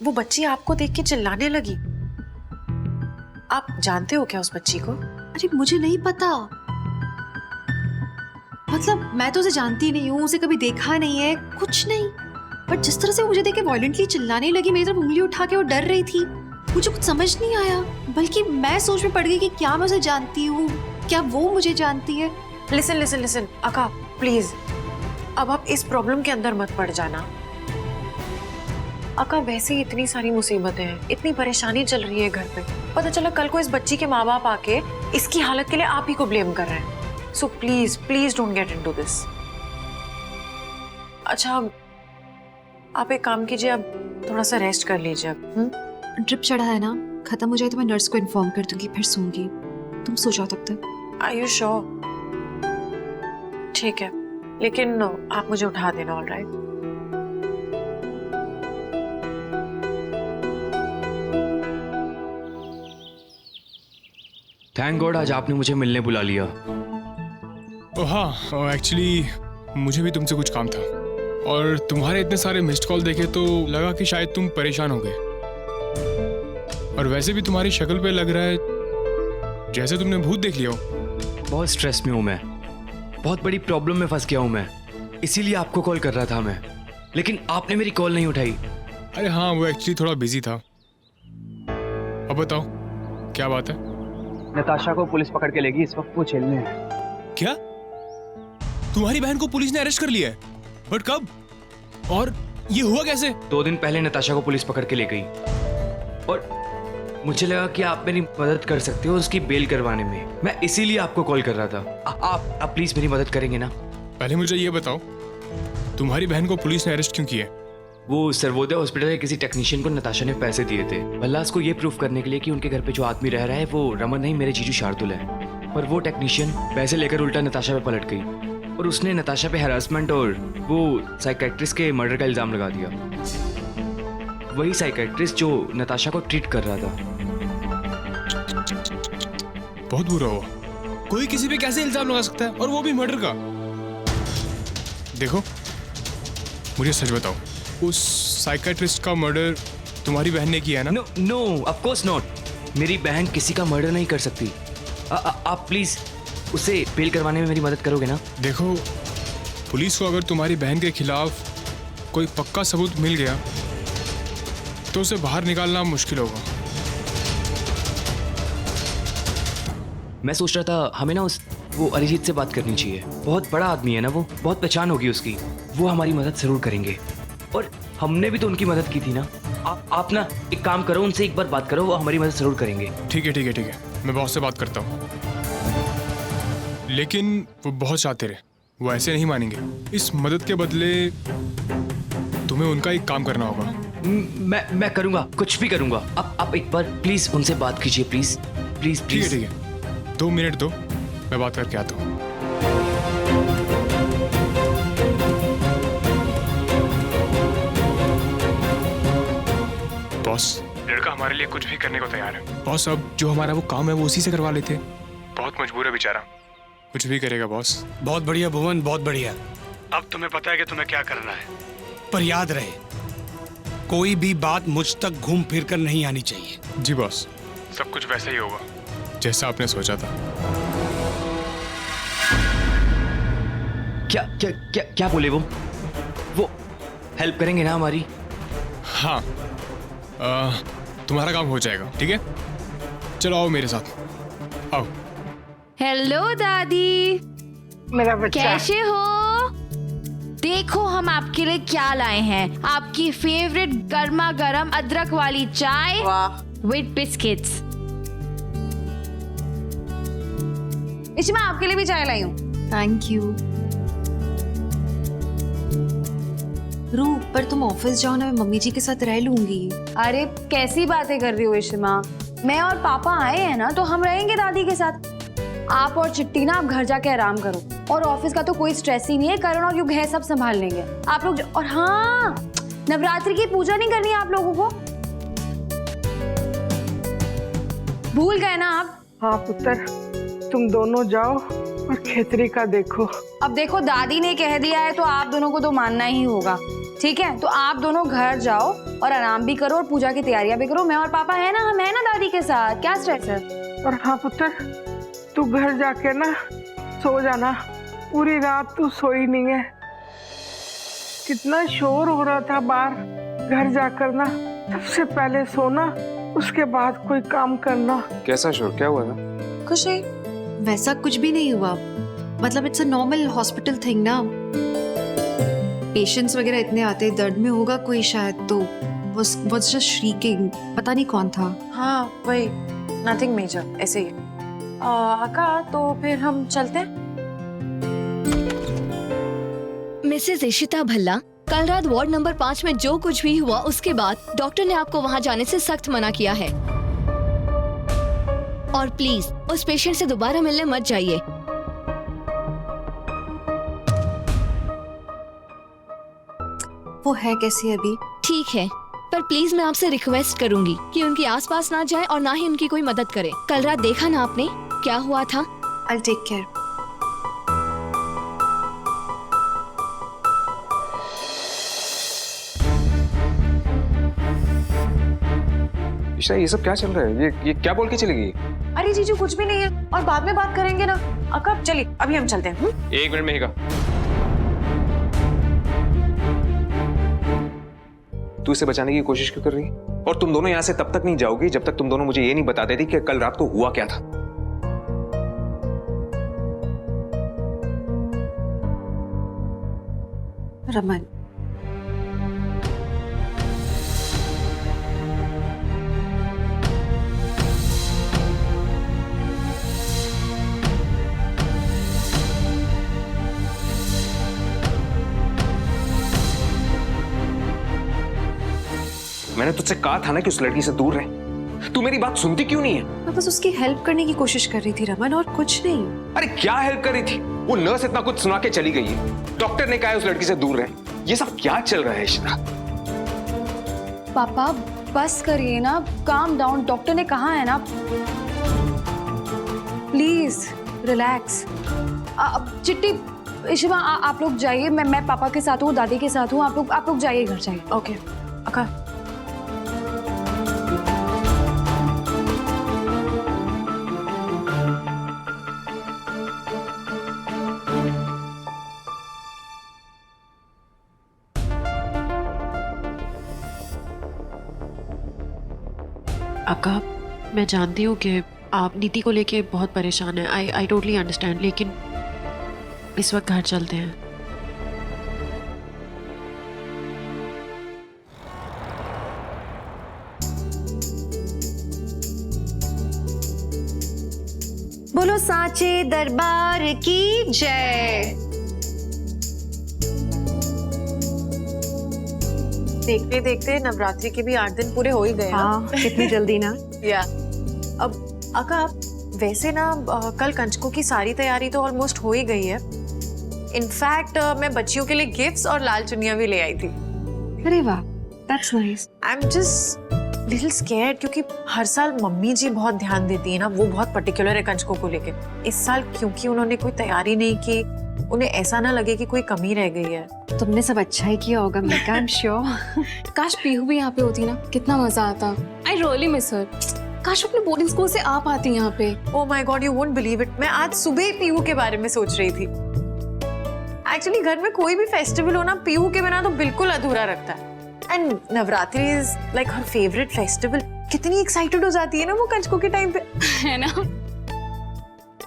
वो बच्ची आपको देख के चिल्लाने लगी। आप जानते हो क्या उस बच्ची को? अरे मुझे नहीं पता, मतलब मैं तो उसे जानती नहीं हूँ, उसे कभी देखा नहीं है, कुछ नहीं। बट जिस तरह से मुझे देख के वायलेंटली चिल्लाने लगी, मेरी तरफ उंगली उठा के वो डर रही थी, मुझे कुछ समझ नहीं आया। बल्कि मैं सोच में पड़ गई कि क्या मैं उसे जानती हूँ, क्या वो मुझे जानती है। Listen listen listen Aka, please अब आप इस प्रॉब्लम के अंदर मत पड़ जाना। अका वैसे ही इतनी सारी मुसीबतें हैं, इतनी परेशानी चल रही है घर पे। पता चला कल को इस बच्ची के माँ बाप आके इसकी हालत के लिए आप ही को ब्लेम कर रहे हैं। So please please don't get into this. अच्छा आप एक काम कीजिए, अब थोड़ा सा रेस्ट कर लीजिए अब। ड्रिप चढ़ा है ना, खत्म हो जाए तो मैं नर्स को इन्फॉर्म कर दूंगी, फिर सूंगी। तुम सो जाओ तब तक। Are you sure? ठीक है, लेकिन आप मुझे उठा देना। ऑलराइट। थैंक गॉड आज आपने मुझे मिलने बुला लिया। हाँ एक्चुअली मुझे भी तुमसे कुछ काम था, और तुम्हारे इतने सारे मिस्ड कॉल देखे तो लगा कि शायद तुम परेशान हो गए। और वैसे भी तुम्हारी शक्ल पे लग रहा है जैसे तुमने भूत देख लिया हो। बहुत स्ट्रेस में हूँ मैं, बहुत बड़ी प्रॉब्लम में फंस गया हूँ मैं, इसीलिए आपको कॉल कर रहा था मैं, लेकिन आपने मेरी कॉल नहीं उठाई। अरे हाँ वो एक्चुअली थोड़ा बिजी था। अब बताओ क्या बात है? नताशा को पुलिस पकड़ के लेगी, इस वक्त वो जेल में है। क्या? तुम्हारी बहन को पुलिस ने अरेस्ट कर लिया है? बट कब और ये हुआ कैसे? 2 दिन पहले नताशा को पुलिस पकड़ के ले गई, और मुझे लगा कि आप मेरी मदद कर सकते हो उसकी बेल करवाने में। मैं इसीलिए आपको कॉल कर रहा था। आप प्लीज मेरी मदद करेंगे ना? पहले मुझे ये बताओ तुम्हारी बहन को पुलिस ने अरेस्ट क्यों किया? वो सर्वोदय हॉस्पिटल के किसी टेक्नीशियन को नताशा ने पैसे दिए थे, बल्लास को ये प्रूफ करने के लिए कि उनके घर पे जो आदमी रह रहा है वो रमन नहीं, मेरे जीजू शार्दुल है। पर वो टेक्नीशियन पैसे लेकर उल्टा नताशा पे पलट गई, और उसने नताशा पे हैरासमेंट और वो साइकेट्रिस्ट के मर्डर का इल्जाम लगा दिया। वही साइकेट्रिस्ट जो नताशा को ट्रीट कर रहा था। बहुत बुरा हुआ। कोई किसी पे कैसे इल्जाम लगा सकता है, और वो भी मर्डर का? देखो मुझे सच बताओ, उस साइकेट्रिस्ट का मर्डर तुम्हारी बहन ने किया है ना? No no of course not. मेरी बहन किसी का मर्डर नहीं कर सकती। आप प्लीज उसे बेल करवाने में मेरी मदद करोगे ना? देखो पुलिस को अगर तुम्हारी बहन के खिलाफ कोई पक्का सबूत मिल गया तो उसे बाहर निकालना मुश्किल होगा। मैं सोच रहा था हमें ना वो अरिजीत से बात करनी चाहिए। बहुत बड़ा आदमी है ना वो, बहुत पहचान होगी उसकी, वो हमारी मदद जरूर करेंगे। और हमने भी तो उनकी मदद की थी ना। आप ना एक काम करो, उनसे एक बार बात करो, वो हमारी मदद जरूर करेंगे। ठीक है ठीक है ठीक है, मैं बॉस से बात करता हूँ, लेकिन वो बहुत शातिर है, वो ऐसे नहीं मानेंगे। इस मदद के बदले तुम्हें उनका एक काम करना होगा। मैं करूँगा, कुछ भी करूँगा। आप एक बार प्लीज उनसे बात कीजिए, प्लीज प्लीज प्लीज। ठीक है 2 मिनट दो, मैं बात करके आता हूँ। बॉस लड़का हमारे लिए कुछ भी करने को तैयार है। बॉस अब जो हमारा वो काम है वो उसी से करवा लेते। बहुत मजबूर है बेचारा, कुछ भी करेगा बॉस। बहुत बढ़िया भुवन, बहुत बढ़िया। अब तुम्हें पता है कि तुम्हें क्या करना है, पर याद रहे कोई भी बात मुझ तक घूम फिर कर नहीं आनी चाहिए। जी बॉस, सब कुछ वैसा ही होगा जैसा आपने सोचा था। क्या क्या क्या क्या बोले वो हेल्प करेंगे ना हमारी? हाँ तुम्हारा काम हो जाएगा, ठीक है? चलो आओ मेरे साथ, आओ। हेलो दादी, मेरा बच्चा कैसे हो? देखो हम आपके लिए क्या लाए हैं, आपकी फेवरेट गर्मा गर्म अदरक वाली चाय विद बिस्किट्स। मैं आपके लिए भी चाय लाई हूँ। Thank you. रू, पर तुम ऑफिस जाओ ना, मैं मम्मी जी के साथ रह लूंगी। अरे कैसी बातें कर रही हो इशिमा, मैं और पापा आए हैं ना तो हम रहेंगे दादी के साथ। आप और चिट्टी ना आप घर जाके आराम करो, और ऑफिस का तो कोई स्ट्रेस ही नहीं है, करुणा और युग है, सब संभाल लेंगे आप लोग। और हाँ, नवरात्रि की पूजा नहीं करनी है आप लोगों को, भूल गए ना आप? हाँ पुत्र, तुम दोनों जाओ और खेतरी का देखो। अब देखो दादी ने कह दिया है तो आप दोनों को तो मानना ही होगा, ठीक ठीक है, तो आप दोनों घर जाओ और आराम भी करो और पूजा की तैयारियां भी करो। मैं और पापा है ना, हम है ना दादी के साथ, क्या स्ट्रेस है। और हाँ पुत्र, तू घर जाके ना सो जाना। पूरी रात तू सोई नहीं है, कितना शोर हो रहा था बाहर। घर जाकर ना सबसे पहले सोना, उसके बाद कोई काम करना। कैसा शोर, क्या हुआ था? कुछ नहीं। वैसा कुछ भी नहीं हुआ, मतलब it's a normal hospital thing ना। पेशेंट्स वगैरह इतने आते, दर्द में होगा कोई शायद, तो was just shrieking, पता नहीं कौन था। हाँ वही, नथिंग मेजर, ऐसे ही। अक्का तो फिर हम चलते हैं। मिसेस इशिता भल्ला, कल रात वार्ड नंबर 5 में जो कुछ भी हुआ उसके बाद डॉक्टर ने आपको वहां जाने से सख्त मना किया है और प्लीज उस पेशेंट से दोबारा मिलने मत जाइए। वो है कैसी अभी? ठीक है, पर प्लीज मैं आपसे रिक्वेस्ट करूंगी कि उनके आसपास ना जाए और ना ही उनकी कोई मदद करे। कल रात देखा ना आपने क्या हुआ था। I'll take care. ईशा, ये सब क्या चल रहा है? ये क्या बोल के चली गई? अरे जीजू कुछ भी नहीं है, और बाद में बात करेंगे ना। अक्का चलिए, अभी हम चलते हैं। एक मिनट में तू इसे बचाने की कोशिश क्यों कर रही है? और तुम दोनों यहाँ से तब तक नहीं जाओगी जब तक तुम दोनों मुझे ये नहीं बता देती कि कल रात को हुआ क्या था। रमन, मैंने तुझसे कहा था ना कि उस लड़की से दूर रहे। तू मेरी बात सुनती क्यों नहीं है? मैं बस उसकी हेल्प करने की कोशिश कर रही थी रमन, और कुछ नहीं। अरे क्या हेल्प कर रही थी? वो नर्स इतना कुछ सुना के चली गई है, डॉक्टर ने कहा है उस लड़की से दूर रहे। ये सब क्या चल रहा है इशिता? पापा बस करिए ना, काम डाउन, डॉक्टर ने कहा है ना। Please relax. चिट्टी, इशिमा आप लोग जाइए, मैं पापा के साथ हूँ, दादी के साथ हूँ। आप लोग जाइए, घर जाइए। ओके अक्का। अक्का, मैं जानती हूँ कि आप नीति को लेके बहुत परेशान हैं। आई टोटली अंडरस्टैंड, लेकिन इस वक्त घर चलते हैं। बोलो सांचे दरबार की जय। देखते देखते नवरात्रि के भी 8 दिन पूरे हो ही गए। हाँ, कितनी जल्दी ना। या अब अक्का, वैसे ना कल कंजकों की सारी तैयारी तो ऑलमोस्ट हो ही गई है। इनफैक्ट मैं बच्चियों के लिए गिफ्ट्स और लाल चुन्नियां भी ले आई थी। अरे वाह, that's nice. I am just little scared, क्योंकि हर साल मम्मी जी बहुत ध्यान देती है ना, वो बहुत पर्टिकुलर है कंजकों को लेके। इस साल क्योंकि उन्होंने कोई तैयारी नहीं की, उन्हें ऐसा ना लगे कि कोई कमी रह गई है। तुमने सब अच्छा ही किया होगा मीका, आई एम श्योर। काश पीहू भी यहाँ पे होती ना, कितना मजा आता। I really miss her. काश अपने बोर्डिंग स्कूल से आप आती यहाँ पे। Oh my God, you won't believe it, मैं आज सुबह ही पीहू के बारे में सोच रही थी। एक्चुअली घर में कोई भी फेस्टिवल हो ना, पीहू के बिना तो बिल्कुल अधूरा लगता है। And Navratri is like her favourite festival. कितनी एक्साइटेड हो जाती है ना वो कंजकों के टाइम पे, है ना।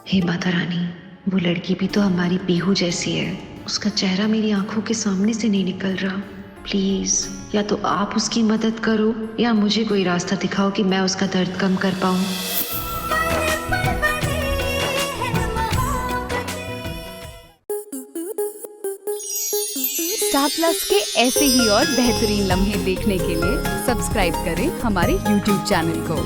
हे माता रानी, वो लड़की भी तो हमारी पीहू जैसी है। उसका चेहरा मेरी आंखों के सामने से नहीं निकल रहा। प्लीज, या तो आप उसकी मदद करो या मुझे कोई रास्ता दिखाओ कि मैं उसका दर्द कम कर पाऊं। स्टार प्लस के ऐसे ही और बेहतरीन लम्हे देखने के लिए सब्सक्राइब करें हमारे YouTube चैनल को।